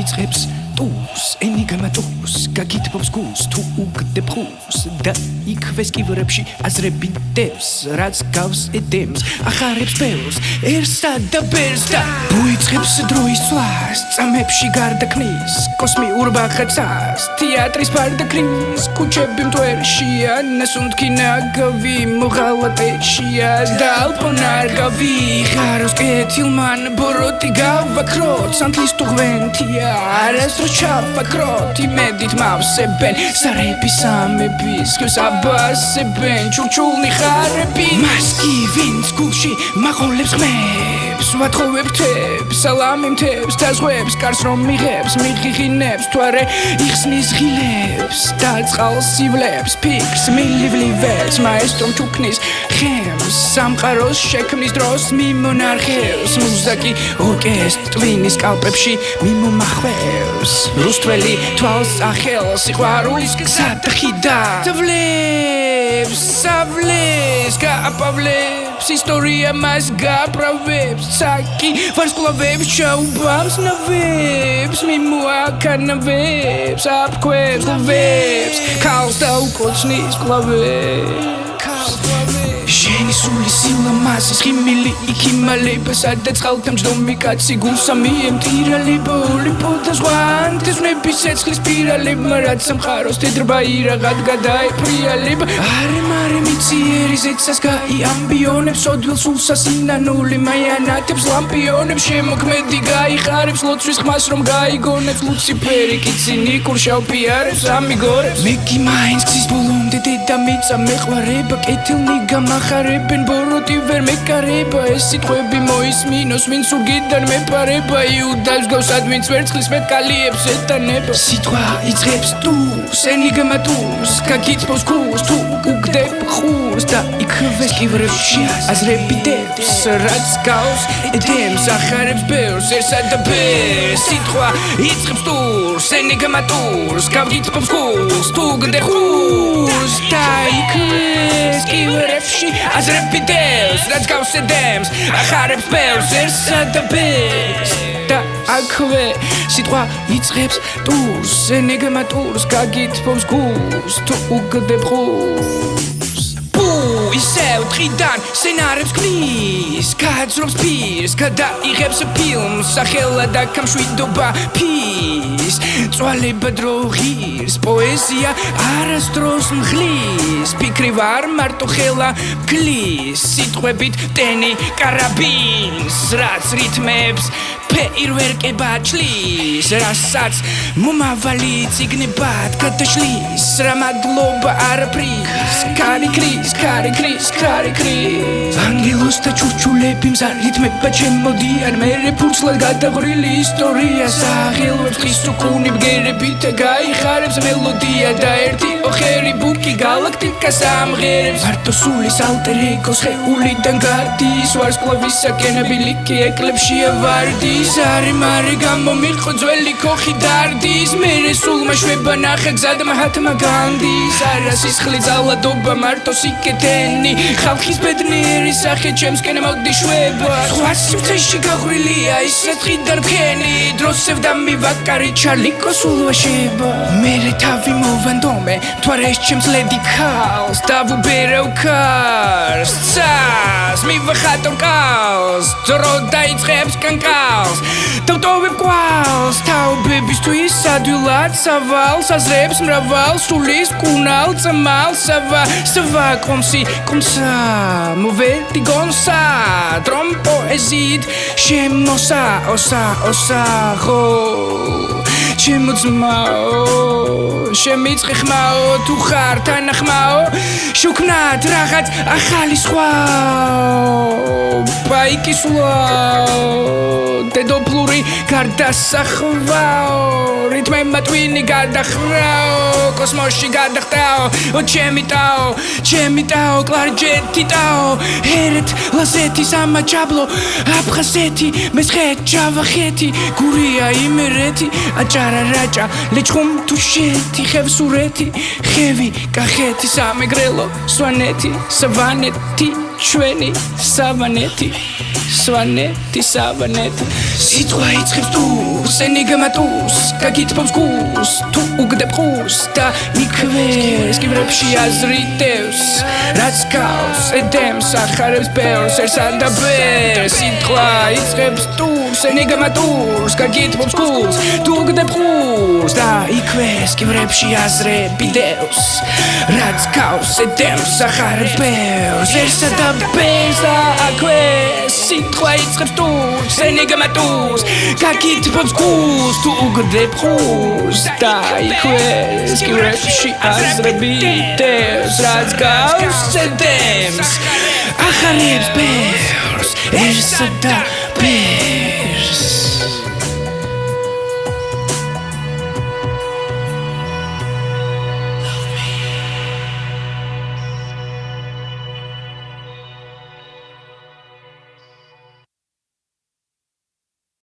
იწყებს ტურს ენიგმა ტურს გაგითბობს გულს თუ უგდებ ხურს და იქვე სკივრებში აზრები დევს რაც გავს ედემს ახარებს ბევრსერსა და ბერს და უიწყებს დროის ცვლას წამებში გარდაქმნის კოსმიურ ბახაცას თეატრის ფარდაქნის ქუჩები მტვერშია ნასუნთქი ნაგავი მოღალატეშია და ალპონარ გავიხაროს კეთილმან ბოროტი გავაქროთ სანთლის ტუღვენთია არასდროს ჩავაქროთ იმედით მავსებენ სარები სამების ხევს აბასებენ ჩურჩულნი ხარები მას კი ვინც გულში მაღოლებს ხმებს ვათხოვებ თებს სალამი მთებს და ზღვებს კარს რომ მიღებს მიღიღინებს თუ არა იხსნის ღილებს და წყალს სივლებს ფიქრს მილივლივებს მაესტრომ ჩუქნის ხემს სამყაროს შექმნის დროს მიმონარხევს მუზიკი ორკესტვინის კალპებში მიმომახვევს რუსთველი თვალს ახელს სიყვარულის გზადახი და სავლებს გააპავლებს ისტორია მას გაправებს ცაკი ვარსკვლავებს ჩაუბავს ნავებს მიმოაქანავებს აფქვევს ლავებს ქალს და უკოცნის კლავებს შენი სული სილამაზის ხიმილი იქიმალება სადაც ხალთამჯდომი კაცი გულსა მიემტირალება ოლიპო და ზღვანთესვნების ცეცხლის პირალებმა რაც სამყაროს თეთრ ბაირაღად გადაეფრიალება არე მიციერი ზეცას გაიამბიონებს ოდვილ სულსა სინანული მაიანათებს ლამპიონებს შემოქმედი გაიხარებს ლოცვის ხმას რომ გაიგონებს ლუციფერი კი ცინიკურ შავპიარებს ამიგორებს მე კი მაინც გზის ბოლომდე დედა მიწა მეყვარება კეთილნი გამახარებენ ბოროტი ვერ მეკარება ეს სიტყვები მოისმინოს ვინც უგიდან მეპარება იუდას გავს ვინც ვერცხლის მეტკალიებს ეტანება სიტყვა იწყებს ტურს ენიგმა ტურს გაგითბობს გულს თუ უგდებ ხურს და იქვე სკივრებში აზრები დევს რაც გავს ედემს ახარებს ბევრსერსა და ბერს სიტყვა იწყებს ტურს ენიგმა ტურს გაგითბობს გულს თუ უგდებ ხურს და იქვე სკივრებში აზრები დევს რაც გავს ედემს ახარებს ბევრსერსა და ბერს და აქვე სიტყვა იწყებს ტურს ენიგმა ტურს გაგითბობს გულს თუ უგდებ ხურს ისევ დღიდან სცენარებს ქმნის გააძრობს პირს გადაიღებს ფილმს სახელა და გამშვიდობა ფის წვალება დრო ღირს პოეზია არასდროს მღლის ფიქრი ვარ მარტო ხელა გლის სიტყვებით ტენი კარაბინს რაც რითმებს ფეირვერკება ჩლის რასაც მომავალი ციგნებად გადაშლის რა მადლობა არაფრის კარი კრის ანგელოს და ჩურჩულები მზარითმება ჩემოდიან მერე ფურცლად გადაღვრილი ისტორია საღელვებს ხის სუკუნი ბგერებით გაიხარებს მელოდია და ერთი ოხერი ბუკი გალაქტიკას ამღერებს მარტო სულის ალტერ ეგოს ხეულიდან გარდის ვარსკვლავისაკენ ბილიკი ეკლებში ავარდის არი მარი გამომიყო ძველი ქოხი დარდის მერე სულმა შვება ნახა გზად მაჰათმა განდის არა სისხლი ძალადობა მარტო სიკეთენი ხალხის ბედნიერი სახე ჩემსკენ მოგდი შვება სხვა სივრცეში გაღვრილია ის საწყიდან ფქენი დროსევ და მივაკარი ჩარლიკო სულვაშება მერე თავი მოვანდომე მთვარეს ჩემს ლედი ქალს დავუბერევ კარს ცას მივახატო კალს ძრო დაიწყებს კანკალს დავტოვებ კვალს თაობებისთვის ადვილად სავალს აზრებს მრავალ სულის კუნალ წამალ სვა კომსა მოვედი გონსა დრომ პოეზით შემოსა ოსაღო შემოძმაო შემიწყი ხმაო თუ ხარ თანახმაო შუქნად რაღაც ახალი სხვა ბაიკისულაო დედოფლური გარდასახვაო რითმემა ტვინი გადახრაო კოსმოსში გადახტაო ჩემი ტაო კლარჯეთი ტაო ერეთ ლაზეთი სამაჩაბლო აფხაზეთი მესხეთ ჯავახეთი გურია იმერეთი აჭარა რაჭა ლეჩხუმ თუშეთი ხევსურეთი ხევი კახეთი სამეგრელო სვანეთი სავანეთი ჩვენი სავანეთი სვანეთი სავანეთი სიტყვა იწყებს დურს ენიგმა დურს გაკითბობს გულს თუ უგდებ ხურს და იქვე სკივრებში აზრიდევს რაც გავს ედემს ახარებს ბევრსერსა და ბევრს სიტყვა იწყებს დურს ენიგმა დურს გაკითბობს გულს თუ უგდებ ხურს და იქვე სკივრებში აზრებიდევს რაც გავს ედემს ახარებს ბევრს ერთსა და ბევრს და აქვე სიტყვა იწყებს დურს ენიგმა დურს გაკითბობს გულს თუ უგდებ ხურს და იქვე სკივრებში აზრებიდევს რაც გავს ედემს ახარებს ბევრს ერთსა და ბევრს